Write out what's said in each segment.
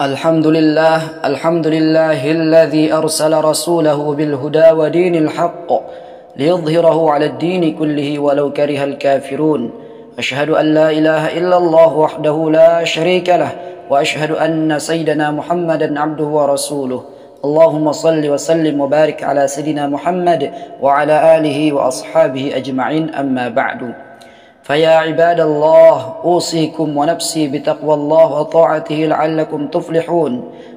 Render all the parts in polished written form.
الحمد لله الذي أرسل رسوله بالهدى ودين الحق ليظهره على الدين كله ولو كره الكافرون. أشهد أن لا إله إلا الله وحده لا شريك له وأشهد أن سيدنا محمدا عبده ورسوله. اللهم صل وسلم وبارك على سيدنا محمد وعلى آله وأصحابه أجمعين. أما بعد، فيا عباد الله، أوصيكم ونفسي بتقوى الله وطاعته لعلكم تفلحون.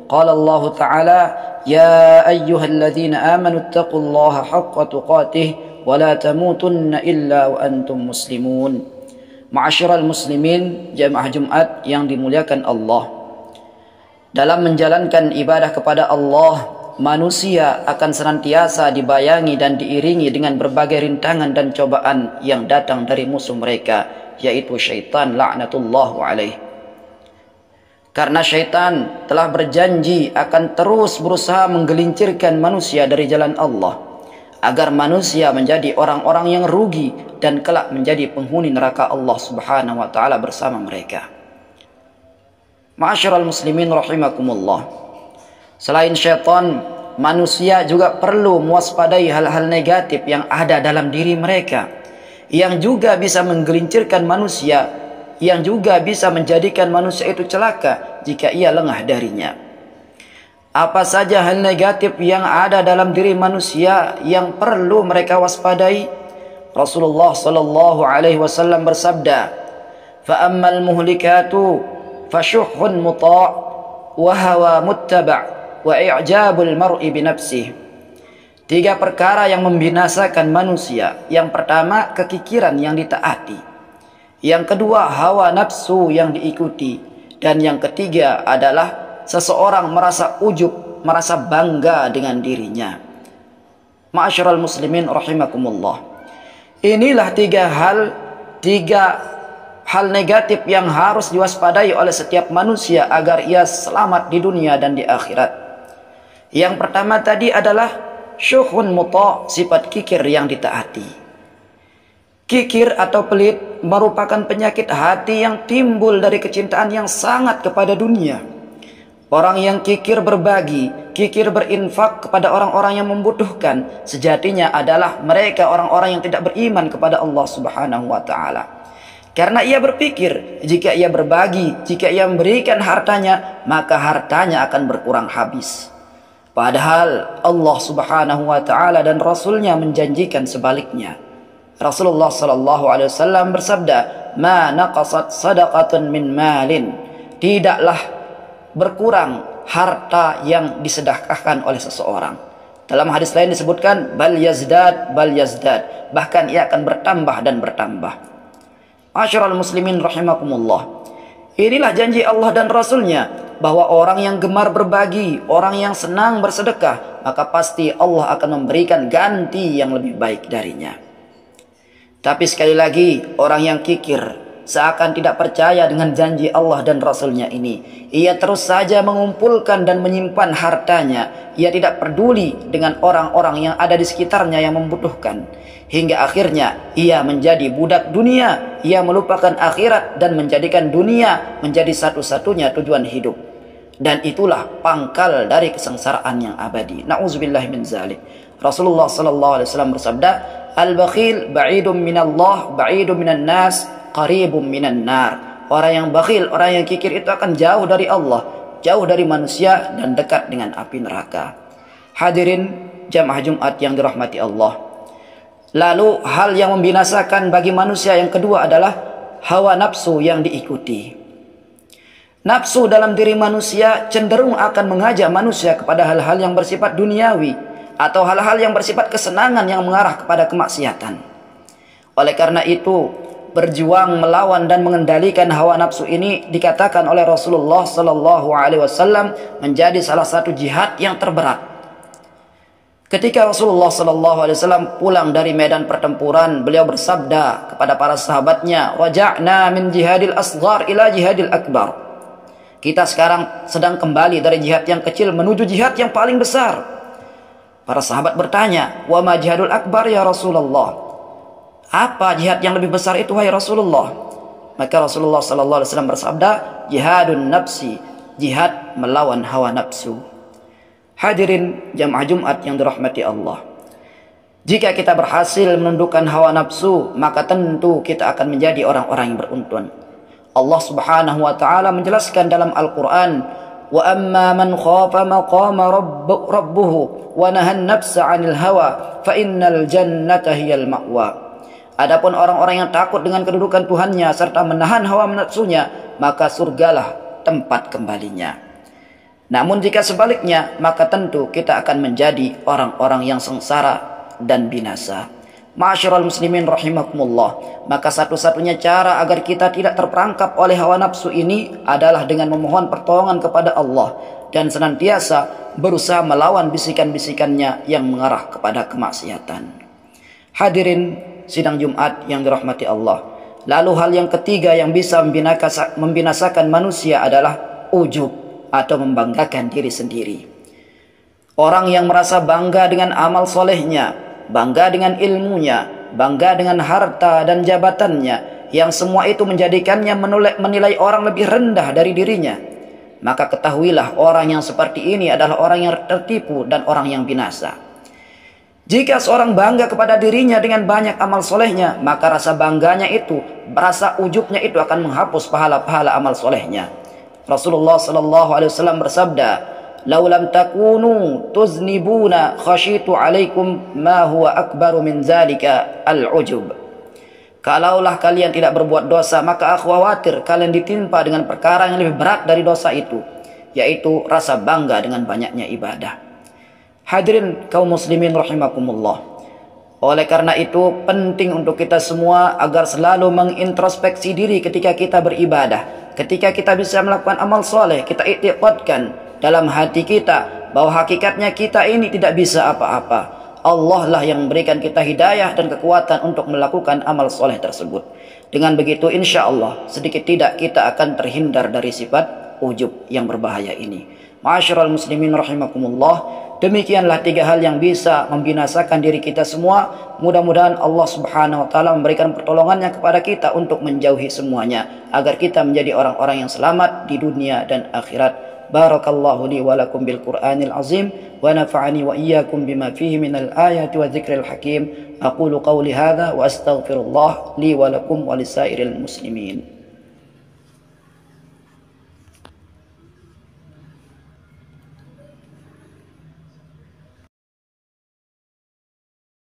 قال الله تعالى: يا أيها الذين آمنوا اتقوا الله حق تقاته ولا تموتن إلا وأنتم مسلمون. Ma'asyiral muslimin, jamaah Jumat yang dimuliakan Allah, dalam menjalankan ibadah kepada Allah, manusia akan senantiasa dibayangi dan diiringi dengan berbagai rintangan dan cobaan yang datang dari musuh mereka, yaitu syaitan laknatullahu alaih. Karena syaitan telah berjanji akan terus berusaha menggelincirkan manusia dari jalan Allah, agar manusia menjadi orang-orang yang rugi dan kelak menjadi penghuni neraka Allah Subhanahu wa taala bersama mereka. Ma'asyiral muslimin rahimakumullah, selain syaitan, manusia juga perlu mewaspadai hal-hal negatif yang ada dalam diri mereka, yang juga bisa menggelincirkan manusia, yang juga bisa menjadikan manusia itu celaka jika ia lengah darinya. Apa saja hal negatif yang ada dalam diri manusia yang perlu mereka waspadai? Rasulullah sallallahu alaihi wasallam bersabda, "Fa ammal muhlikatu fashuhun muta' wa hawa muttaba' wa i'jabul mar'i bi nafsihi." Tiga perkara yang membinasakan manusia. Yang pertama, kekikiran yang ditaati. Yang kedua, hawa nafsu yang diikuti. Dan yang ketiga adalah seseorang merasa ujub, merasa bangga dengan dirinya. Ma'asyiral muslimin rahimakumullah, inilah tiga hal negatif yang harus diwaspadai oleh setiap manusia agar ia selamat di dunia dan di akhirat. Yang pertama tadi adalah syuhun muta', sifat kikir yang ditaati. Kikir atau pelit merupakan penyakit hati yang timbul dari kecintaan yang sangat kepada dunia. Orang yang kikir berbagi, kikir berinfak kepada orang-orang yang membutuhkan, sejatinya adalah mereka orang-orang yang tidak beriman kepada Allah Subhanahu wa taala. Karena ia berpikir, jika ia berbagi, jika ia memberikan hartanya, maka hartanya akan berkurang habis. Padahal Allah Subhanahu wa taala dan Rasulnya menjanjikan sebaliknya. Rasulullah sallallahu alaihi wasallam bersabda, "Ma naqasat sadaqatun min malin." Tidaklah berkurang harta yang disedekahkan oleh seseorang. Dalam hadis lain disebutkan, "Bal yazdad, bal yazdad." Bahkan ia akan bertambah dan bertambah. Ma'asyiral muslimin rahimakumullah, inilah janji Allah dan Rasulnya, bahwa orang yang gemar berbagi, orang yang senang bersedekah, maka pasti Allah akan memberikan ganti yang lebih baik darinya. Tapi sekali lagi, orang yang kikir seakan tidak percaya dengan janji Allah dan Rasulnya ini. Ia terus saja mengumpulkan dan menyimpan hartanya. Ia tidak peduli dengan orang-orang yang ada di sekitarnya yang membutuhkan. Hingga akhirnya ia menjadi budak dunia. Ia melupakan akhirat dan menjadikan dunia menjadi satu-satunya tujuan hidup. Dan itulah pangkal dari kesengsaraan yang abadi. Na'udzubillah min zalik. Rasulullah sallallahu alaihi wasallam bersabda, "Al-bakhil ba'idun minallah, ba'idun minan nas, qaribum minan nar." Orang yang bakhil, orang yang kikir itu akan jauh dari Allah, jauh dari manusia, dan dekat dengan api neraka. Hadirin jamaah Jumat yang dirahmati Allah, lalu hal yang membinasakan bagi manusia yang kedua adalah hawa nafsu yang diikuti. Nafsu dalam diri manusia cenderung akan mengajak manusia kepada hal-hal yang bersifat duniawi atau hal-hal yang bersifat kesenangan yang mengarah kepada kemaksiatan. Oleh karena itu, berjuang melawan dan mengendalikan hawa nafsu ini dikatakan oleh Rasulullah sallallahu alaihi wasallam menjadi salah satu jihad yang terberat. Ketika Rasulullah sallallahu alaihi wasallam pulang dari medan pertempuran, beliau bersabda kepada para sahabatnya, "Raja'na min jihadil asghar ila jihadil akbar." Kita sekarang sedang kembali dari jihad yang kecil menuju jihad yang paling besar. Para sahabat bertanya, "Wa ma jihadul akbar ya Rasulullah?" Apa jihad yang lebih besar itu wahai Rasulullah? Maka Rasulullah sallallahu alaihi wasallam bersabda, "Jihadun nafsi jihad melawan hawa nafsu. Hadirin jamaah Jumat yang dirahmati Allah, jika kita berhasil menundukkan hawa nafsu, maka tentu kita akan menjadi orang-orang yang beruntun. Allah Subhanahu wa taala menjelaskan dalam Al-Qur'an, wa amma man khafa maqama rabbuhu wa nahan nafsa 'anil hawa fa innal jannata hiyal ma'wa. Adapun orang-orang yang takut dengan kedudukan Tuhannya serta menahan hawa nafsunya, maka surgalah tempat kembalinya. Namun jika sebaliknya, maka tentu kita akan menjadi orang-orang yang sengsara dan binasa. Ma'asyiral muslimin rahimakumullah, maka satu-satunya cara agar kita tidak terperangkap oleh hawa nafsu ini adalah dengan memohon pertolongan kepada Allah dan senantiasa berusaha melawan bisikan-bisikannya yang mengarah kepada kemaksiatan. Hadirin sidang Jumat yang dirahmati Allah, lalu hal yang ketiga yang bisa membinasakan manusia adalah ujub atau membanggakan diri sendiri. Orang yang merasa bangga dengan amal solehnya, bangga dengan ilmunya, bangga dengan harta dan jabatannya, yang semua itu menjadikannya menilai orang lebih rendah dari dirinya, maka ketahuilah orang yang seperti ini adalah orang yang tertipu dan orang yang binasa. Jika seorang bangga kepada dirinya dengan banyak amal solehnya, maka rasa bangganya itu, rasa ujubnya itu akan menghapus pahala-pahala amal solehnya. Rasulullah sallallahu alaihi wasallam bersabda, "Lau lam takunu tuznibuna khashitu alaikum ma huwa akbaru min zalika al-ujub." Kalaulah kalian tidak berbuat dosa, maka aku khawatir kalian ditimpa dengan perkara yang lebih berat dari dosa itu, yaitu rasa bangga dengan banyaknya ibadah. Hadirin kaum muslimin rahimakumullah, oleh karena itu penting untuk kita semua agar selalu mengintrospeksi diri ketika kita beribadah. Ketika kita bisa melakukan amal soleh, kita i'tiqadkan dalam hati kita bahwa hakikatnya kita ini tidak bisa apa-apa. Allah lah yang memberikan kita hidayah dan kekuatan untuk melakukan amal soleh tersebut. Dengan begitu insya Allah sedikit tidak kita akan terhindar dari sifat ujub yang berbahaya ini. Ma'asyiral muslimin rahimakumullah, demikianlah tiga hal yang bisa membinasakan diri kita semua. Mudah-mudahan Allah Subhanahu wa taala memberikan pertolongannya kepada kita untuk menjauhi semuanya, agar kita menjadi orang-orang yang selamat di dunia dan akhirat. Barakallahu li wa lakum bil Qur'anil azim wa nafa'ani wa iyyakum bima fihi minal ayati wa dzikril hakim. Aqulu qawli hadza wa astaghfirullah li wa lakum wa lisairil muslimin.